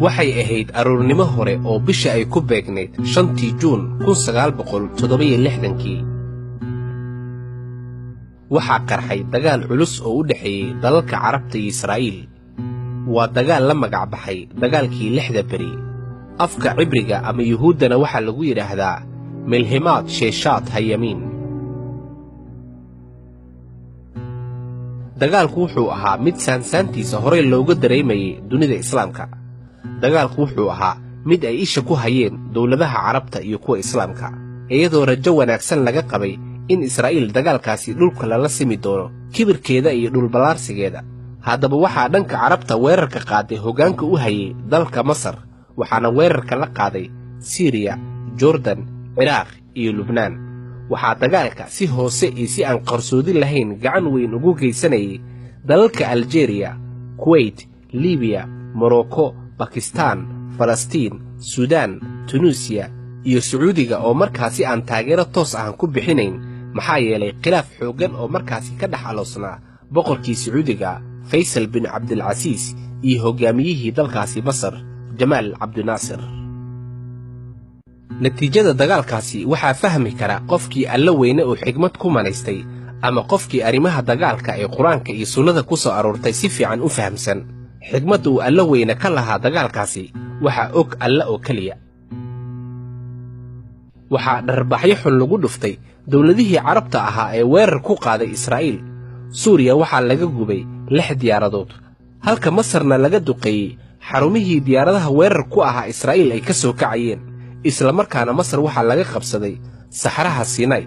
waxay ahayd aroornimo hore oo bisha ay ku beegnayd 5 Juun 1967 waxaa qarxay dagaal culus oo u dhaxeeyay dalalka Carabta iyo Israa'iil waa dagaal la magac baxay dagaalkii 6 bari afka cibriga ama yuhuudana waxa lagu yiraahdaa milhimaad sheeshaad hayamiin dagaalku wuxuu ahaa mid saansaantiisa hore looga dareemayay dunida islaamka dagaalku wuxuu ahaa mid ay isha ku hayeen dawladaha Carabta iyo kuwa islaamka iyadoo rajo wanaagsan laga qabay in Israa'iil dagaalkaasi dhulka lala simi doono kibirkeeda iyo dhul balaarsigeeda haddaba waxaa dhanka Carabta weerarka qaaday hoggaanka u hayay dalka Masar waxaana weerarka la qaaday Syria Jordan Iraq iyo Lubnaan waxaa dagaalka si hoose iyo si aan qarsoodi lahayn gacan weyn ugu geysanayay dalalka Algeria Kuwait Libya Morocco Pakistan Falastiin Sudan Tunisia iyo Sacuudiga oo markaasi aan taageero toos ah ku bixinayn maxaa yeelay khilaaf xooggan oo markaasi ka dhex aloosnaa boqorkii Sacuudiga Faisal bin Abdul Aziz iyo hogaamiyihii dalkaasi Masar Jamal Abdel Nasser natiijada dagaalkaasi waxaa fahmi kara qofkii alla weyne oo xigmad ku manaystay ama qofkii arimaha dagaalka ee Quraanka iyo Sunnada ku soo aroortay si fiican u fahamsan xigmadu uu alla weyne ka lahaa dagaalkaasi waxa og alla oo kaliya waxa dharbaxyo xun lagu dhuftay dawladihii Carabta ahaa ee weerar ku qaaday Israa'iil Suuriya waxa laga gubay 6 diyaaradood halka Masarna laga duqeeyay xarumihii diyaaradaha weerar ku ahaa Israa'iil ay ka soo kacayeen isla markaana Masar waxa laga qabsaday saxaraha Sinai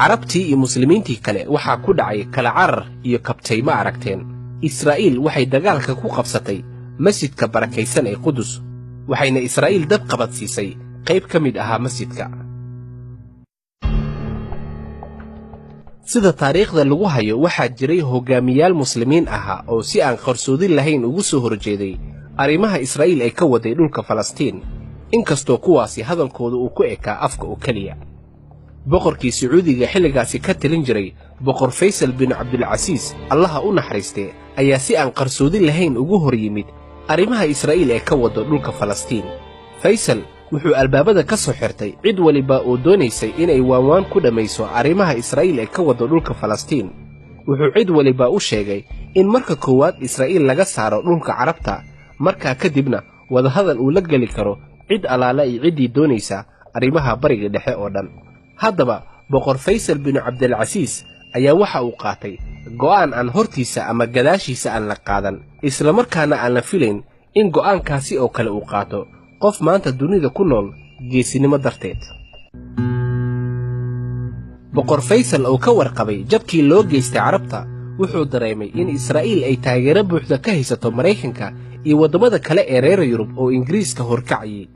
Carabtii iyo muslimiintii kale waxa ku dhacay kala carar iyo kabtay ma aragteen Israa'iil waxay dagaalka ku qabsatay masjidka barakaysan ee Qudus waxayna Israa'iil dab qabadsiisay qayb ka mid ah masjidka sida taariikhda lagu hayo waxa jiray hogaamiyaal muslimiin ah oo si aan qarsoodi lahayn ugu soo horjeeday arimaha Israa'iil ay ka waday dhulka Falastiin inkastoo kuwaasi hadalkooda uu ku ekaa afka oo kaliya boqorkii Sacuudiga xilligaasi ka talin jiray boqor Faisal bin Abdul Aziz Allah u naxariistay ayaa si aan qarsoodi lahayn ugu hor yimid arimaha Israa'iil ee ka wado dhulka Falastiin Faisal wuxuu albaabada ka soo xirtay cid waliba oo doonaysay inay waawaan ku dhamayso arimaha Israa'iil ee ka wado dhulka Falastiin wuxuu cid waliba u sheegay in marka koowaad Israa'iil laga saaro dhulka Carabta marka kadibna wada hadal uu la gali karo cid alaala ay cidii doonaysa arimaha bariga dhexe oo dhan haddaba boqor Faisal bin Abdul Aziz ayaa waxa uu qaatay go'aan aan hortiisa ama gadaashiisa aan la qaadan isla markaana aan la filayn in go'aankaasi oo kale uu qaato qof maanta dunida ku nool geesinimo darteed boqor Faisal oo ka warqabay jabkii loo geystay Carabta wuxuu dareemay in Israa'iil ay taageero buuxda ka haysato Mareykanka iyo wadamada kale ee reer Yurub oo Ingiriiska horkacayay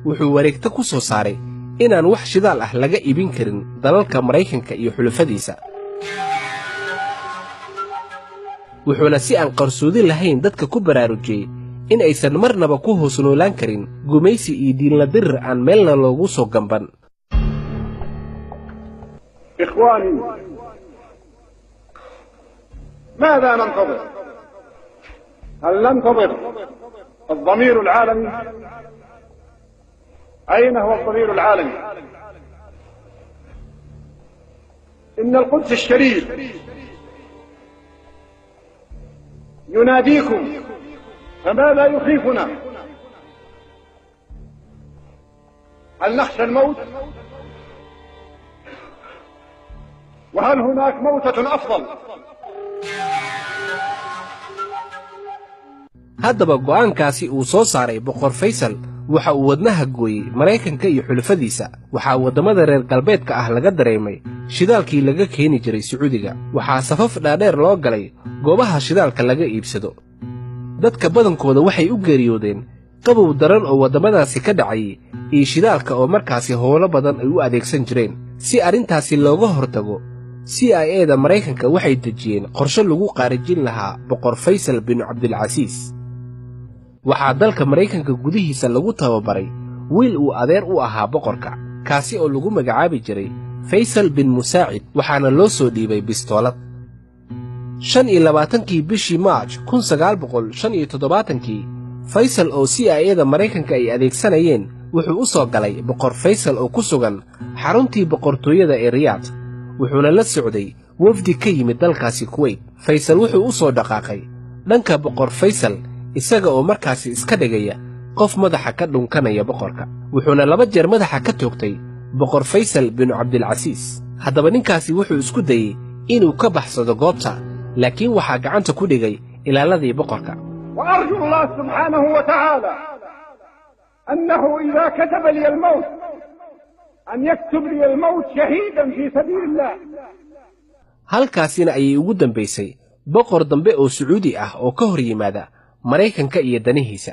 wuxuu wareegto ku soo saaray inaan wax shidaal ah laga iibin karin dalalka Mareykanka iyo xulafadiisa wuxuuna si aan qarsoodi lahayn dadka ku baraarujiyay in aysan marnaba ku hoosnoolaan karin gumaysi iyo diin la dirir aan meelna loogu soo gamban إخواني ماذا ننتظر؟ هل ننتظر الضمير العالمي؟ أين هو الضمير العالمي؟ إن القدس الشريف يناديكم فماذا يخيفنا؟ هل نخشى الموت؟ وهل هناك موتة أفضل؟ haddaba go'aankaasi uu soo saaray boqor Faisal waxa uu wadnaha gooyay Mareykanka iyo xulafadiisa waxa wadamada reer galbeedka ah laga dareemay shidaalkii laga keeni jiray Sacuudiga waxa safaf dhaadheer loo galay goobaha shidaalka laga iibsado dadka badankooda waxay u geeriyoodeen qabow daran oo wadamadaasi ka dhacay iyo shidaalka oo markaasi howlo badan ay u adeegsan jireen si arintaasi looga hortago CIA-da Mareykanka waxay dejiyeen qorshe lagu qaarijin lahaa boqor Faisal bin Abdul Aziz waxaa dalka Mareykanka gudihiisa lagu tababaray wiil uu adeer u ahaa boqorka kaasi oo lagu magacaabi jiray Faisal bin Musaacid waxaana loo soo dhiibay bistoolad 25 bishii Maaj 1975 Faysal oo CIA-da Maraykanka ay adeegsanayeen wuxuu u soo galay boqor Faysal oo ku sugan xaruntii boqortooyada ee Riyadh wuxuuna la socday wafdi ka yimid dalkaasi Kuwait. Faysal wuxuu u soo dhaqaaqay dhanka boqor Faysal isaga oo markaasi iska dhigaya qof madaxa ka dhunkanaya boqorka wuxuuna 2 jeer madaxa ka toogtay boqor Faysal bin Abdulaziz. haddaba ninkaasi wuxuu isku dayay inuu ka baxsado goobta laakiin waxaa gacanta ku dhigay ilaaladii boqorka. وأرجو الله سبحانه وتعالى أنه إذا كتب لي الموت أن يكتب لي الموت شهيدا في سبيل الله. halkaasina ayay ugu dambaysay boqor dambe oo Sacuudi ah oo ka hor yimaada Maraykanka iyo danihiisa.